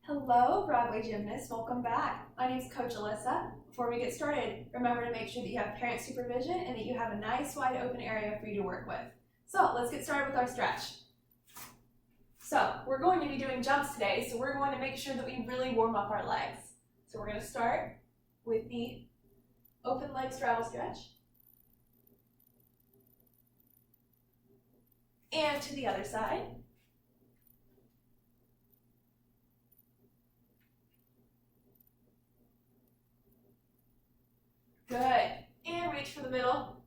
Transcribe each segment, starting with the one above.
Hello, Broadway gymnasts. Welcome back. My name is Coach Alyssa. Before we get started, remember to make sure that you have parent supervision and that you have a nice wide open area for you to work with. So let's get started with our stretch. So we're going to be doing jumps today, so we're going to make sure that we really warm up our legs. So we're going to start with the open leg straddle stretch. And to the other side. Good. And reach for the middle.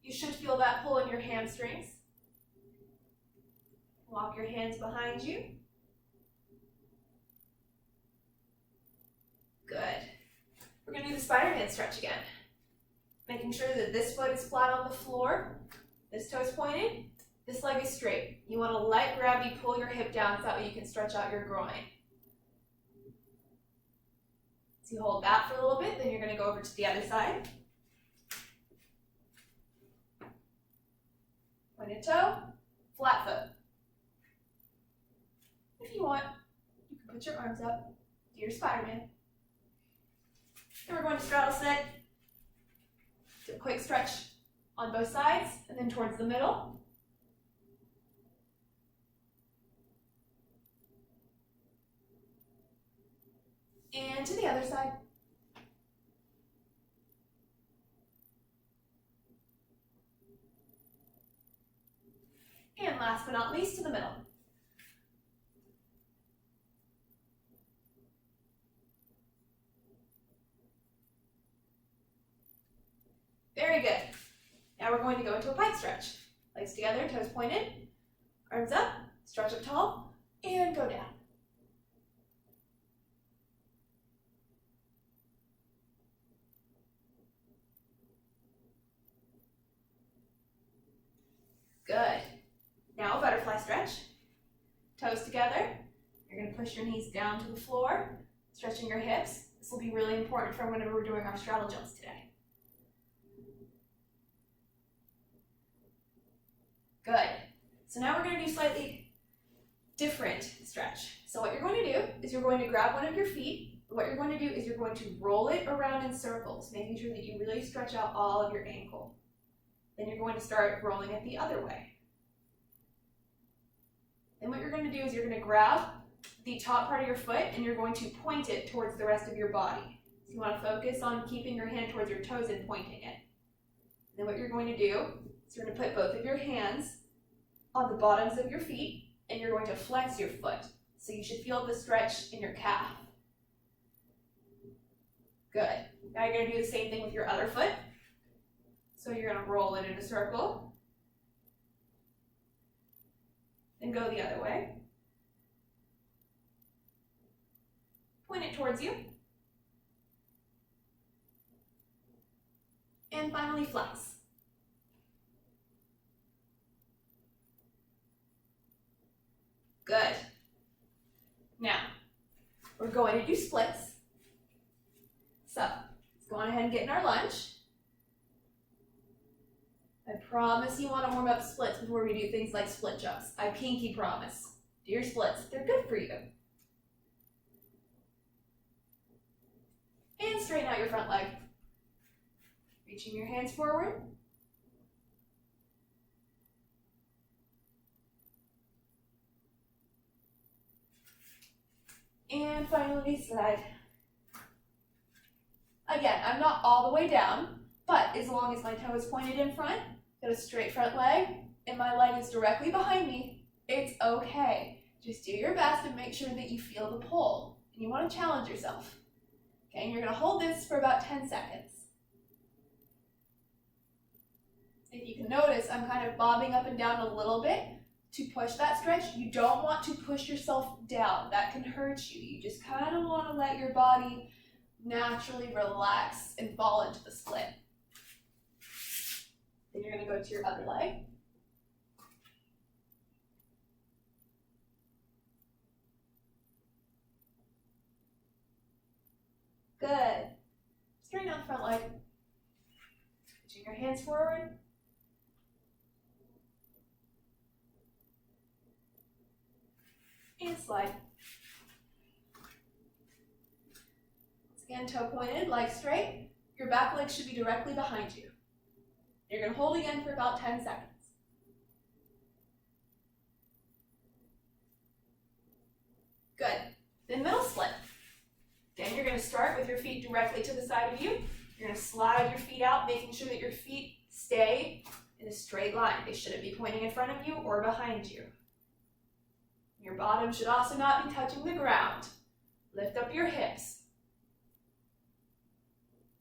You should feel that pull in your hamstrings. Walk your hands behind you. Good. We're going to do the Spider-Man stretch again. Making sure that this foot is flat on the floor, this toe is pointed, this leg is straight. You want to let gravity pull your hip down so that way you can stretch out your groin. So you hold that for a little bit, then you're going to go over to the other side. Pointed toe, flat foot. If you want, you can put your arms up, do your Spider-Man. Then we're going to straddle sit. Do a quick stretch on both sides, and then towards the middle. And to the other side. And last but not least, to the middle. Very good. Now we're going to go into a pike stretch. Legs together, toes pointed, arms up, stretch up tall, and go down. Good. Now a butterfly stretch. Toes together. You're going to push your knees down to the floor, stretching your hips. This will be really important for whenever we're doing our straddle jumps today. Good. So now we're going to do slightly different stretch. So what you're going to do is you're going to grab one of your feet. What you're going to do is you're going to roll it around in circles, making sure that you really stretch out all of your ankle. Then you're going to start rolling it the other way. Then what you're going to do is you're going to grab the top part of your foot and you're going to point it towards the rest of your body. So you want to focus on keeping your hand towards your toes and pointing it. Then what you're going to do is you're going to put both of your hands on the bottoms of your feet and you're going to flex your foot. So you should feel the stretch in your calf. Good. Now you're going to do the same thing with your other foot. So you're going to roll it in a circle. Then go the other way. Point it towards you. And finally flex. Good. Now, we're going to do splits. So, let's go on ahead and get in our lunge. I promise you want to warm up splits before we do things like split jumps. I pinky promise. Do your splits. They're good for you. And straighten out your front leg. Reaching your hands forward. And finally slide. Again, I'm not all the way down, but as long as my toe is pointed in front, got a straight front leg, and my leg is directly behind me, it's okay. Just do your best and make sure that you feel the pull. And you want to challenge yourself. Okay, and you're going to hold this for about 10 seconds. If you can notice, I'm kind of bobbing up and down a little bit to push that stretch. You don't want to push yourself down. That can hurt you. You just kind of want to let your body naturally relax and fall into the split. Then you're going to go to your other leg. Good. Straighten out the front leg. Reaching your hands forward. And slide. Again, toe pointed, legs straight. Your back leg should be directly behind you. You're going to hold again for about 10 seconds. Good. Then middle split. Again, you're going to start with your feet directly to the side of you. You're going to slide your feet out, making sure that your feet stay in a straight line. They shouldn't be pointing in front of you or behind you. Your bottom should also not be touching the ground. Lift up your hips.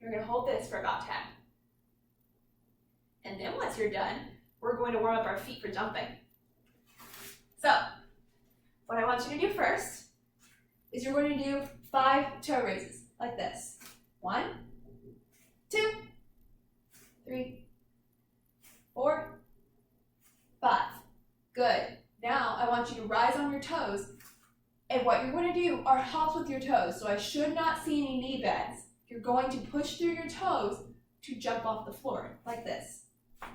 You're going to hold this for about 10. And then once you're done, we're going to warm up our feet for jumping. So, what I want you to do first is you're going to do 5 toe raises, like this. 1, 2, 3, 4, 5. Good. Now I want you to rise on your toes, and what you're going to do are hops with your toes. So I should not see any knee bends. You're going to push through your toes to jump off the floor, like this. And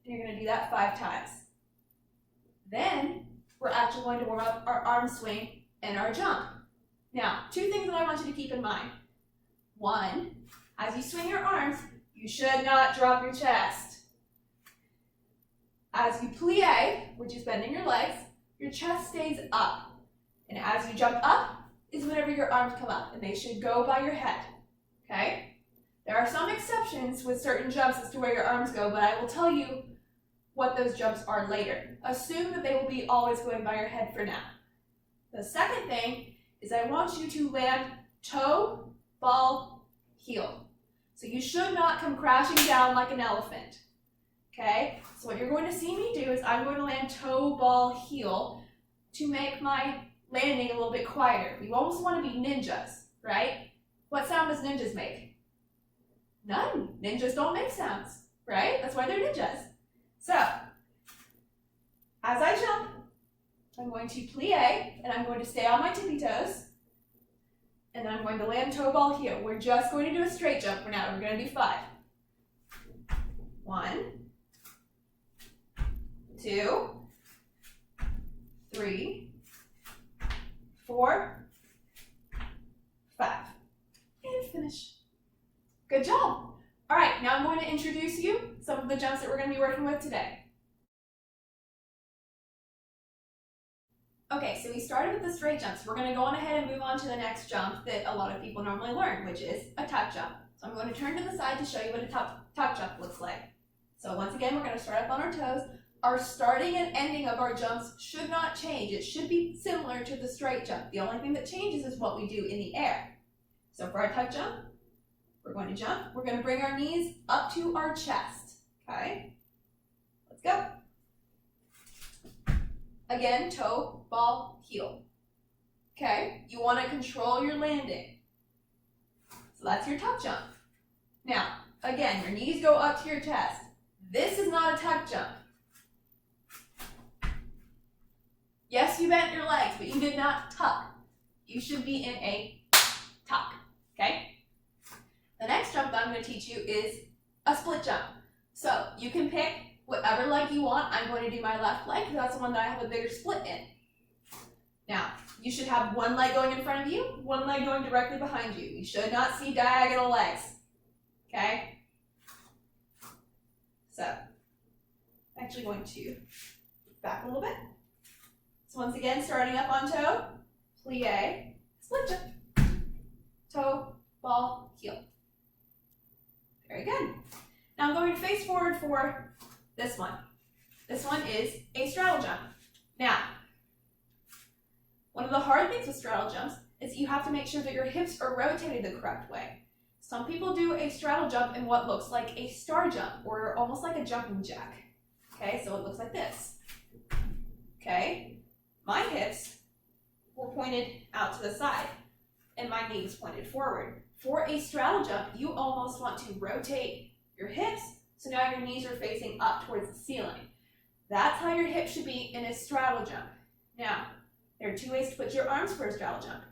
you're going to do that 5 times. Then we're actually going to warm up our arm swing and our jump. Now, 2 things that I want you to keep in mind. 1, as you swing your arms, you should not drop your chest. As you plie, which is bending your legs, your chest stays up. And as you jump up is whenever your arms come up, and they should go by your head, okay? There are some exceptions with certain jumps as to where your arms go, but I will tell you what those jumps are later. Assume that they will be always going by your head for now. The second thing is I want you to land toe, ball, heel. So you should not come crashing down like an elephant, okay? So what you're going to see me do is I'm going to land toe, ball, heel to make my landing a little bit quieter. We almost want to be ninjas, right? What sound does ninjas make? None. Ninjas don't make sounds, right? That's why they're ninjas. So, as I jump, I'm going to plie, and I'm going to stay on my tippy toes, and then I'm going to land toe, ball, heel. We're just going to do a straight jump for now. We're going to do 5. 1, 2, 3, 4, 5, and finish. Good job. All right, now I'm going to introduce you some of the jumps that we're going to be working with today. Okay, so we started with the straight jumps. We're going to go on ahead and move on to the next jump that a lot of people normally learn, which is a tuck jump. So I'm going to turn to the side to show you what a tuck jump looks like. So once again, we're going to start up on our toes. Our starting and ending of our jumps should not change. It should be similar to the straight jump. The only thing that changes is what we do in the air. So for our tuck jump, we're going to jump. We're going to bring our knees up to our chest. Okay? Let's go. Again, toe, ball, heel. Okay? You want to control your landing. So that's your tuck jump. Now, again, your knees go up to your chest. This is not a tuck jump. Yes, you bent your legs, but you did not tuck. You should be in a tuck, okay? The next jump that I'm going to teach you is a split jump. So you can pick whatever leg you want. I'm going to do my left leg because that's the one that I have a bigger split in. Now, you should have one leg going in front of you, one leg going directly behind you. You should not see diagonal legs, okay? So, I'm actually going to back a little bit. So once again, starting up on toe, plie, split jump, toe, ball, heel. Very good. Now I'm going to face forward for this one. This one is a straddle jump. Now, one of the hard things with straddle jumps is you have to make sure that your hips are rotated the correct way. Some people do a straddle jump in what looks like a star jump, or almost like a jumping jack. Okay, so it looks like this. Okay. My hips were pointed out to the side, and my knees pointed forward. For a straddle jump, you almost want to rotate your hips, so now your knees are facing up towards the ceiling. That's how your hips should be in a straddle jump. Now, there are 2 ways to put your arms for a straddle jump.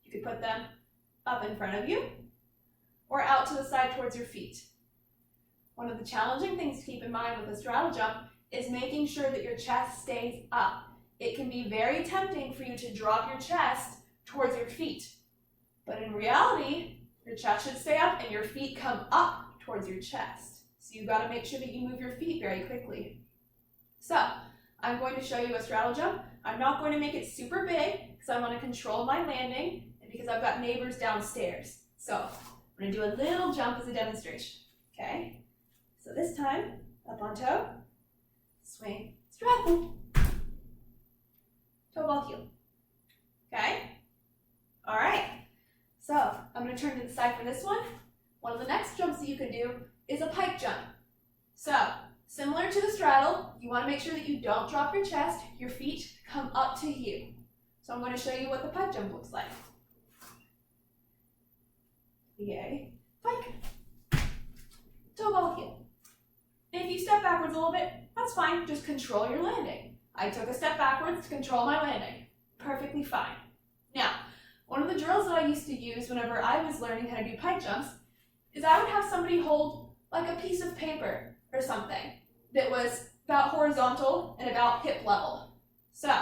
You could put them up in front of you, or out to the side towards your feet. One of the challenging things to keep in mind with a straddle jump is making sure that your chest stays up. It can be very tempting for you to drop your chest towards your feet. But in reality, your chest should stay up and your feet come up towards your chest. So you've got to make sure that you move your feet very quickly. So I'm going to show you a straddle jump. I'm not going to make it super big because I want to control my landing and because I've got neighbors downstairs. So I'm going to do a little jump as a demonstration. Okay? So this time, up on toe, swing, straddle, toe ball heel. Okay? All right. So I'm going to turn to the side for this one. One of the next jumps that you can do is a pike jump. So similar to the straddle, you want to make sure that you don't drop your chest. Your feet come up to you. So I'm going to show you what the pike jump looks like. Yay. Pike. Toe ball heel. And if you step backwards a little bit, that's fine. Just control your landing. I took a step backwards to control my landing. Perfectly fine. Now, one of the drills that I used to use whenever I was learning how to do pike jumps is I would have somebody hold like a piece of paper or something that was about horizontal and about hip level. So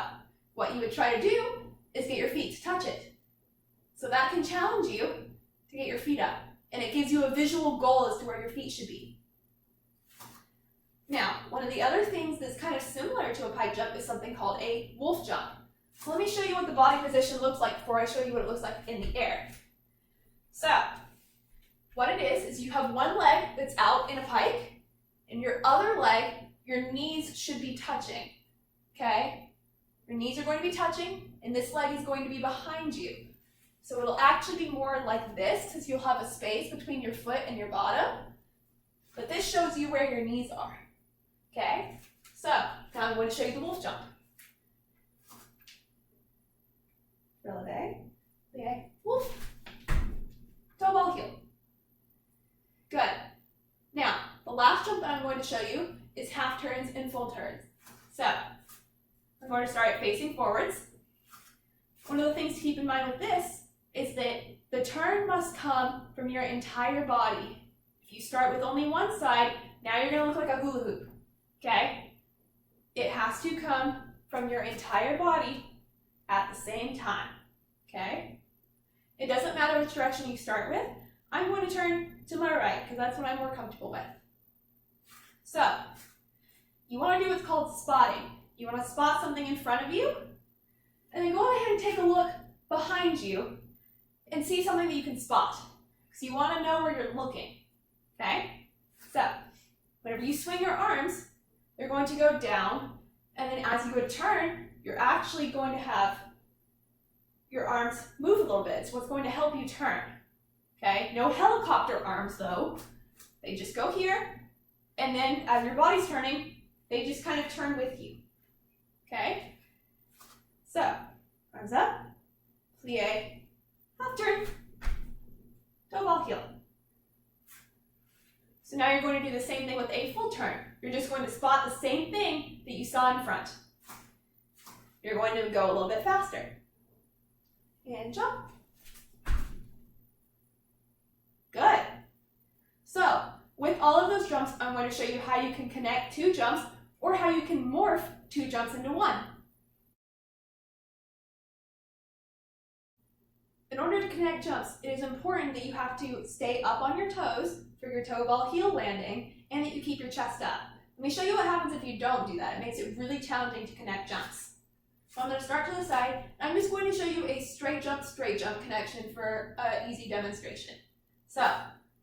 what you would try to do is get your feet to touch it. So that can challenge you to get your feet up, and it gives you a visual goal as to where your feet should be. Now, one of the other things that's kind of similar to a pike jump is something called a wolf jump. So let me show you what the body position looks like before I show you what it looks like in the air. So what it is you have one leg that's out in a pike, and your other leg, your knees should be touching, okay? Your knees are going to be touching, and this leg is going to be behind you. So it'll actually be more like this, because you'll have a space between your foot and your bottom. But this shows you where your knees are, okay? So now I'm going to show you the wolf jump. Releve, plie, wolf, toe ball heel. Good. Now, the last jump that I'm going to show you is half turns and full turns. So, I'm going to start facing forwards. One of the things to keep in mind with this is that the turn must come from your entire body. If you start with only one side, now you're going to look like a hula hoop, okay? It has to come from your entire body at the same time, okay? It doesn't matter which direction you start with. I'm going to turn to my right because that's what I'm more comfortable with. So, you want to do what's called spotting. You want to spot something in front of you, and then go ahead and take a look behind you and see something that you can spot. So you want to know where you're looking, okay? So, whenever you swing your arms, they're going to go down, and then as you go to turn, you're actually going to have your arms move a little bit. It's what's going to help you turn, okay? No helicopter arms, though. They just go here, and then as your body's turning, they just kind of turn with you, okay? So, arms up, plie, half turn, toe ball heel. So now you're going to do the same thing with a full turn. You're just going to spot the same thing that you saw in front. You're going to go a little bit faster. And jump. Good. So, with all of those jumps, I'm going to show you how you can connect two jumps or how you can morph two jumps into one. In order to connect jumps, it is important that you have to stay up on your toes for your toe ball heel landing and that you keep your chest up. Let me show you what happens if you don't do that. It makes it really challenging to connect jumps. So I'm going to start to the side. I'm just going to show you a straight jump connection for an easy demonstration. So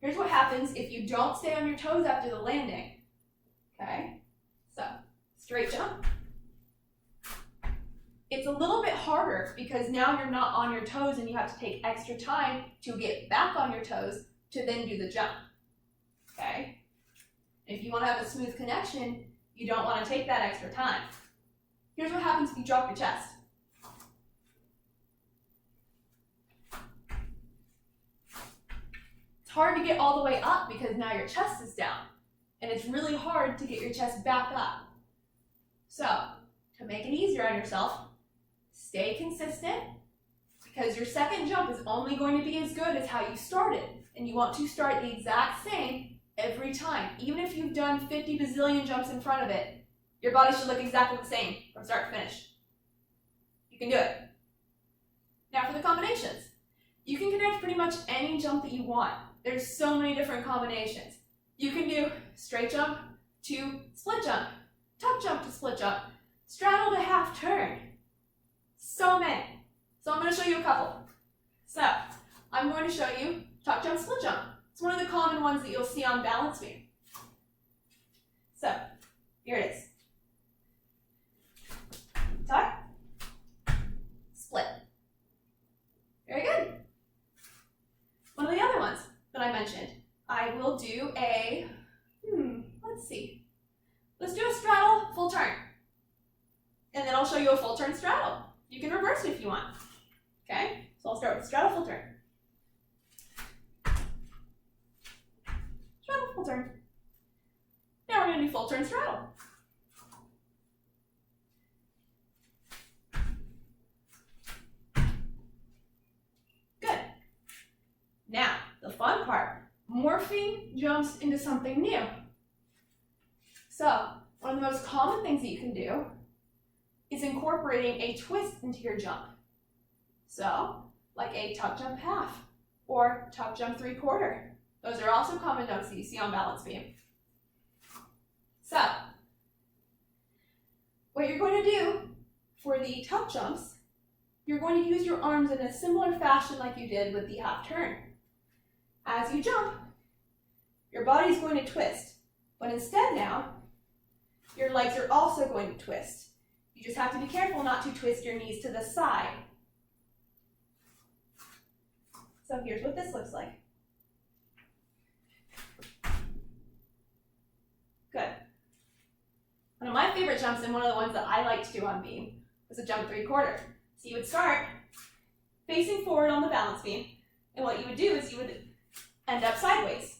here's what happens if you don't stay on your toes after the landing. Okay, so straight jump. It's a little bit harder because now you're not on your toes and you have to take extra time to get back on your toes to then do the jump. Okay, if you want to have a smooth connection, you don't want to take that extra time. Here's what happens if you drop your chest. It's hard to get all the way up because now your chest is down, and it's really hard to get your chest back up. So, to make it easier on yourself, stay consistent because your second jump is only going to be as good as how you started, and you want to start the exact same every time. Even if you've done 50 bazillion jumps in front of it, your body should look exactly the same from start to finish. You can do it. Now for the combinations. You can connect pretty much any jump that you want. There's so many different combinations. You can do straight jump to split jump, tuck jump to split jump, straddle to half turn. So many. So I'm going to show you a couple. So I'm going to show you tuck jump, split jump. It's one of the common ones that you'll see on balance beam. So here it is. Tuck, split. Very good. One of the other ones that I mentioned, I will do a, let's see. Let's do a straddle, full turn. And then I'll show you a full turn straddle. You can reverse it if you want. Okay, so I'll start with straddle, full turn. Straddle, full turn. Now we're going to do full turn straddle. Good. Now, the fun part, morphing jumps into something new. So, one of the most common things that you can do is incorporating a twist into your jump. So, like a tuck jump half or tuck jump 3/4. Those are also common jumps that you see on balance beam. So, what you're going to do for the tuck jumps, you're going to use your arms in a similar fashion like you did with the half turn. As you jump, your body's going to twist, but instead now, your legs are also going to twist. You just have to be careful not to twist your knees to the side. So here's what this looks like. Good. One of my favorite jumps, and one of the ones that I like to do on beam, was a jump 3/4. So you would start facing forward on the balance beam, and what you would do is you would end up sideways.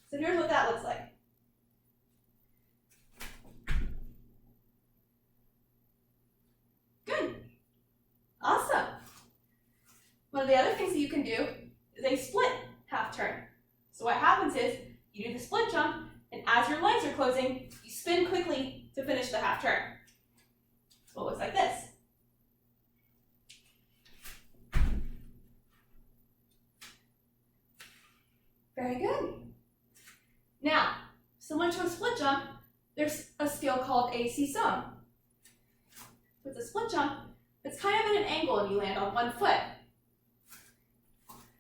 So here's what that looks like. Good. Awesome. One of the other things that you can do is a split half turn. So what happens is you do the split jump, and as your legs are closing, you spin quickly to finish the half turn. So it looks like this. Very good. Now, similar to a split jump, there's a skill called a seesaw. With a split jump, it's kind of at an angle and you land on one foot.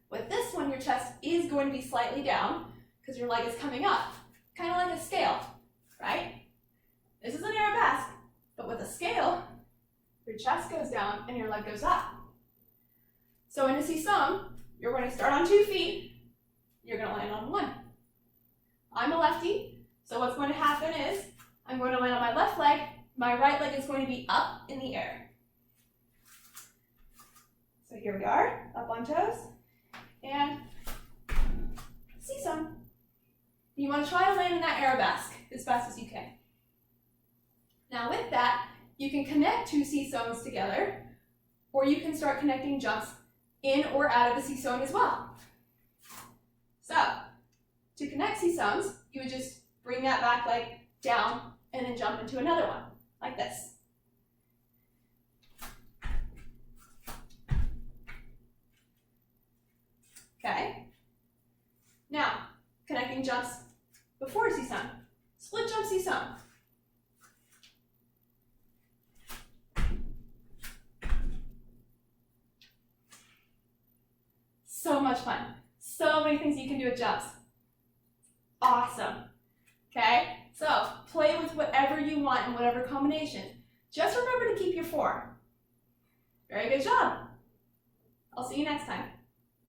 With this one, your chest is going to be slightly down because your leg is coming up, kind of like a scale, right? This is an arabesque, but with a scale, your chest goes down and your leg goes up. So in a seesaw, you're going to start on 2 feet, you're going to land on 1. I'm a lefty, so what's going to happen is I'm going to land on my left leg, my right leg is going to be up in the air. So here we are, up on toes, and seesaw. You want to try to land in that arabesque as fast as you can. Now with that, you can connect 2 seesaws together, or you can start connecting jumps in or out of the seesaw as well. So, to connect seesaws, you would just bring that back leg down and then jump into another one, like this. Okay? Now, connecting jumps before seesaw. Split jump seesaw. So much fun. So many things you can do with jumps. Awesome. Okay? So, play with whatever you want in whatever combination. Just remember to keep your form. Very good job. I'll see you next time.